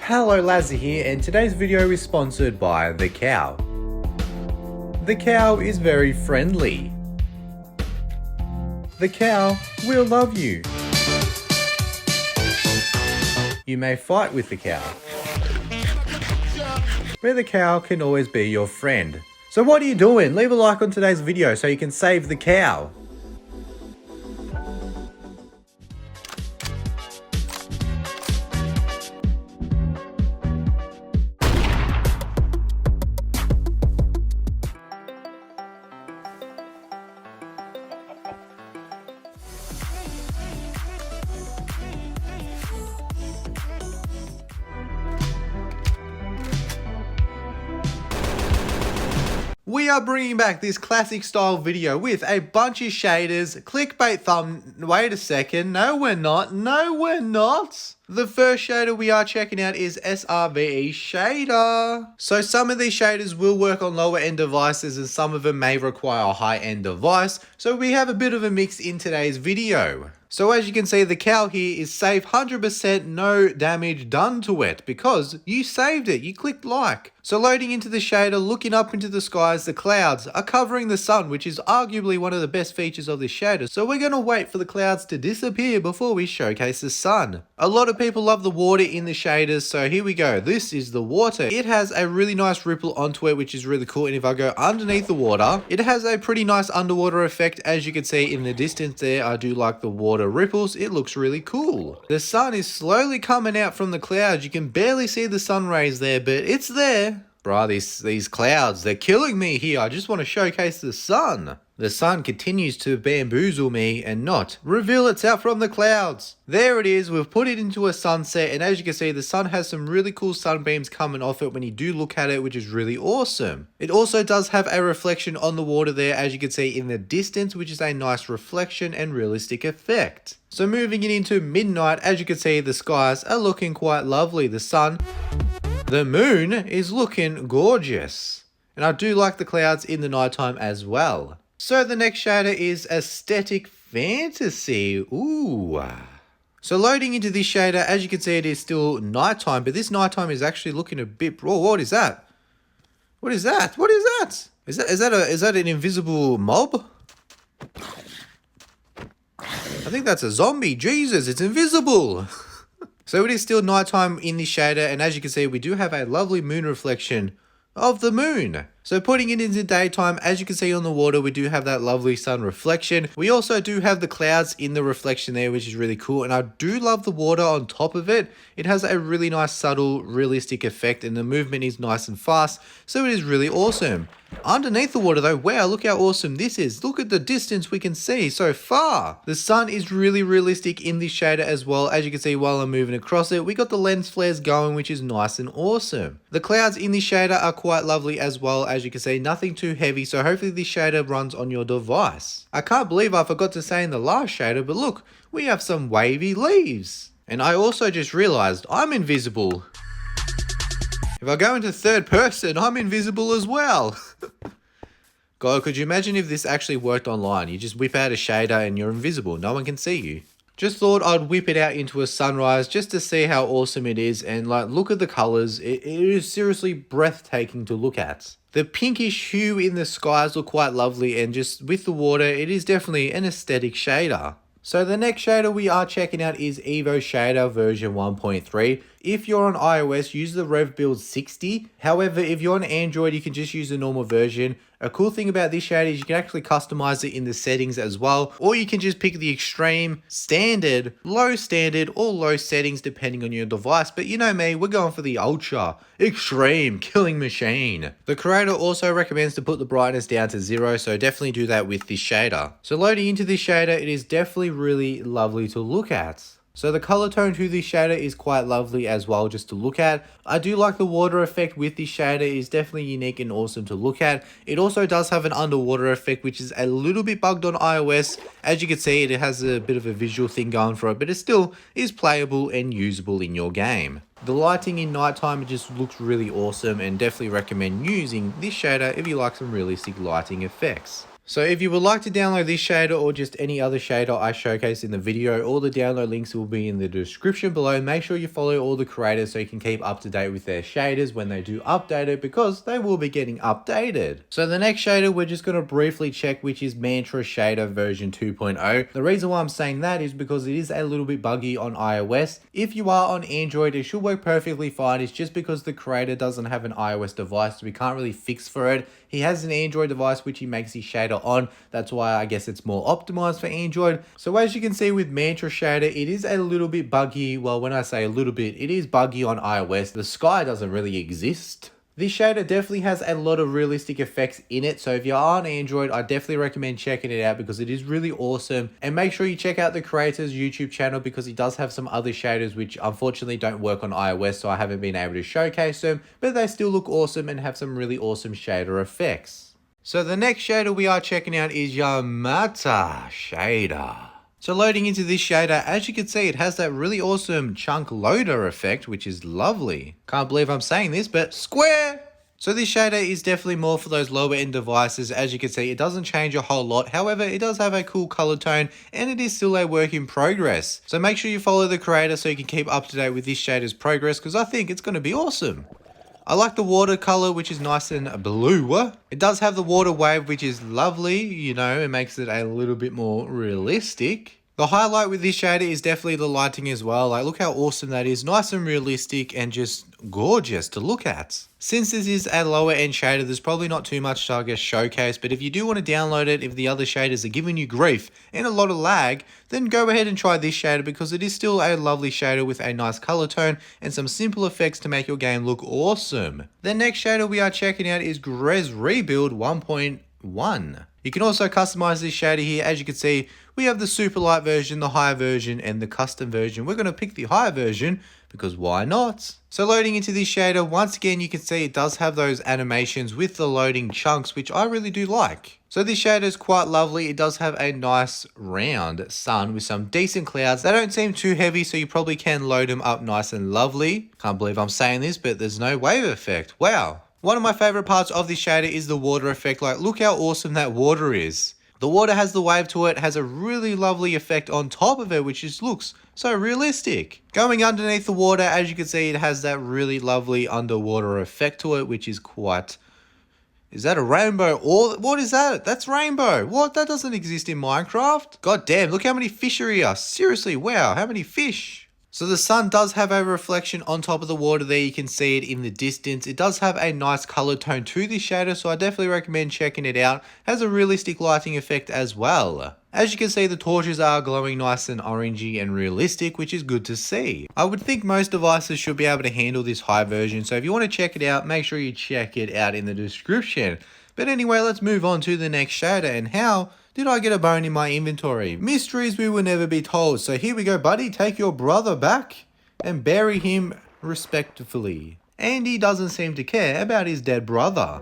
Hello, Lazzy here, and today's video is sponsored by the cow. The cow is very friendly. The cow will love you. You may fight with the cow, but the cow can always be your friend. So what are you doing? Leave a like on today's video so you can save the cow. We are bringing back this classic style video with a bunch of shaders, clickbait wait a second, no we're not. The first shader we are checking out is SRVE Shader. So some of these shaders will work on lower end devices and some of them may require a high end device. So we have a bit of a mix in today's video. So as you can see, the cow here is safe, 100% no damage done to it because you saved it, you clicked like. So loading into the shader, looking up into the skies, the clouds are covering the sun, which is arguably one of the best features of this shader. So we're going to wait for the clouds to disappear before we showcase the sun. A lot of people love the water in the shaders, so here we go. This is the water. It has a really nice ripple onto it, which is really cool. And if I go underneath the water, it has a pretty nice underwater effect. As you can see in the distance there, I do like the water ripples. It looks really cool. The sun is slowly coming out from the clouds. You can barely see the sun rays there, but it's there. Bruh, these clouds, they're killing me here. I just want to showcase the sun. The sun continues to bamboozle me and not reveal itself from the clouds. There it is. We've put it into a sunset, and as you can see, the sun has some really cool sunbeams coming off it when you do look at it, which is really awesome. It also does have a reflection on the water there, as you can see in the distance, which is a nice reflection and realistic effect. So moving it into midnight, as you can see, the skies are looking quite lovely. The moon is looking gorgeous. And I do like the clouds in the nighttime as well. So the next shader is Aesthetic Fantasy. Ooh. So loading into this shader, as you can see, it is still nighttime, but this nighttime is actually looking a bit... Oh, what is that? What is that? What is that? Is that an invisible mob? I think that's a zombie. Jesus, it's invisible. So it is still nighttime in this shader, and as you can see, we do have a lovely moon reflection of the moon. So putting it into daytime, as you can see on the water, we do have that lovely sun reflection. We also do have the clouds in the reflection there, which is really cool. And I do love the water on top of it. It has a really nice, subtle, realistic effect, and the movement is nice and fast. So it is really awesome. Underneath the water though, wow, look how awesome this is. Look at the distance we can see so far. The sun is really realistic in this shader as well. As you can see while I'm moving across it, we got the lens flares going, which is nice and awesome. The clouds in this shader are quite lovely as well. As you can see, nothing too heavy, so hopefully this shader runs on your device. I can't believe I forgot to say in the last shader, but look, we have some wavy leaves. And I also just realized I'm invisible. If I go into third person, I'm invisible as well. God, could you imagine if this actually worked online? You just whip out a shader and you're invisible. No one can see you. Just thought I'd whip it out into a sunrise just to see how awesome it is. And like, look at the colors. It is seriously breathtaking to look at. The pinkish hue in the skies look quite lovely. And just with the water, it is definitely an aesthetic shader. So the next shader we are checking out is EVO Shader version 1.3. If you're on iOS, use the Rebuid 60. However, if you're on Android, you can just use the normal version. A cool thing about this shader is you can actually customize it in the settings as well. Or you can just pick the extreme, standard, low standard, or low settings depending on your device. But you know me, we're going for the ultra, extreme, killing machine. The creator also recommends to put the brightness down to 0, so definitely do that with this shader. So loading into this shader, it is definitely really lovely to look at. So the color tone to this shader is quite lovely as well just to look at. I do like the water effect with this shader. It is definitely unique and awesome to look at. It also does have an underwater effect, which is a little bit bugged on iOS. As you can see, it has a bit of a visual thing going for it, but it still is playable and usable in your game. The lighting in nighttime, it just looks really awesome, and definitely recommend using this shader if you like some realistic lighting effects. So if you would like to download this shader or just any other shader I showcased in the video, all the download links will be in the description below. Make sure you follow all the creators so you can keep up to date with their shaders when they do update it, because they will be getting updated. So the next shader we're just going to briefly check, which is Mcpe Shader version 2.0. The reason why I'm saying that is because it is a little bit buggy on iOS. If you are on Android, it should work perfectly fine. It's just because the creator doesn't have an iOS device, so we can't really fix for it. He has an Android device which he makes his shader on. That's why I guess it's more optimized for Android. So as you can see with Mcpe Shader, it is a little bit buggy. Well, when I say a little bit, it is buggy on iOS. The sky doesn't really exist. This shader definitely has a lot of realistic effects in it, so if you're on Android, I definitely recommend checking it out because it is really awesome. And make sure you check out the creator's YouTube channel because he does have some other shaders which unfortunately don't work on iOS, so I haven't been able to showcase them, but they still look awesome and have some really awesome shader effects. So the next shader we are checking out is Yamato Shader. So loading into this shader, as you can see, it has that really awesome chunk loader effect, which is lovely. Can't believe I'm saying this, but square! So this shader is definitely more for those lower end devices. As you can see, it doesn't change a whole lot. However, it does have a cool color tone and it is still a work in progress. So make sure you follow the creator so you can keep up to date with this shader's progress, because I think it's going to be awesome. I like the water color, which is nice and blue. It does have the water wave, which is lovely. You know, it makes it a little bit more realistic. The highlight with this shader is definitely the lighting as well. Like, look how awesome that is. Nice and realistic and just gorgeous to look at. Since this is a lower end shader, there's probably not too much to, I guess, showcase. But if you do want to download it, if the other shaders are giving you grief and a lot of lag, then go ahead and try this shader because it is still a lovely shader with a nice color tone and some simple effects to make your game look awesome. The next shader we are checking out is GRES Rebuild 1.1. You can also customize this shader here. As you can see, we have the super light version, the higher version, and the custom version. We're going to pick the higher version because why not? So loading into this shader, once again, you can see it does have those animations with the loading chunks, which I really do like. So this shader is quite lovely. It does have a nice round sun with some decent clouds. They don't seem too heavy, so you probably can load them up nice and lovely. Can't believe I'm saying this, but there's no wave effect. Wow. One of my favorite parts of this shader is the water effect. Like, look how awesome that water is. The water has the wave to it, has a really lovely effect on top of it, which just looks so realistic. Going underneath the water, as you can see, it has that really lovely underwater effect to it, which is quite... Is that a rainbow? Or what is that? That's rainbow. What? That doesn't exist in Minecraft? God damn, look how many fish are here. Seriously, wow, how many fish? So the sun does have a reflection on top of the water there. You can see it in the distance. It does have a nice color tone to this shader, so I definitely recommend checking it out. It has a realistic lighting effect as well. As you can see, the torches are glowing nice and orangey and realistic, which is good to see. I would think most devices should be able to handle this high version, so if you want to check it out, make sure you check it out in the description. But anyway, let's move on to the next shader. And how did I get a bone in my inventory? Mysteries we will never be told. So here we go, buddy. Take your brother back and bury him respectfully. Andy doesn't seem to care about his dead brother.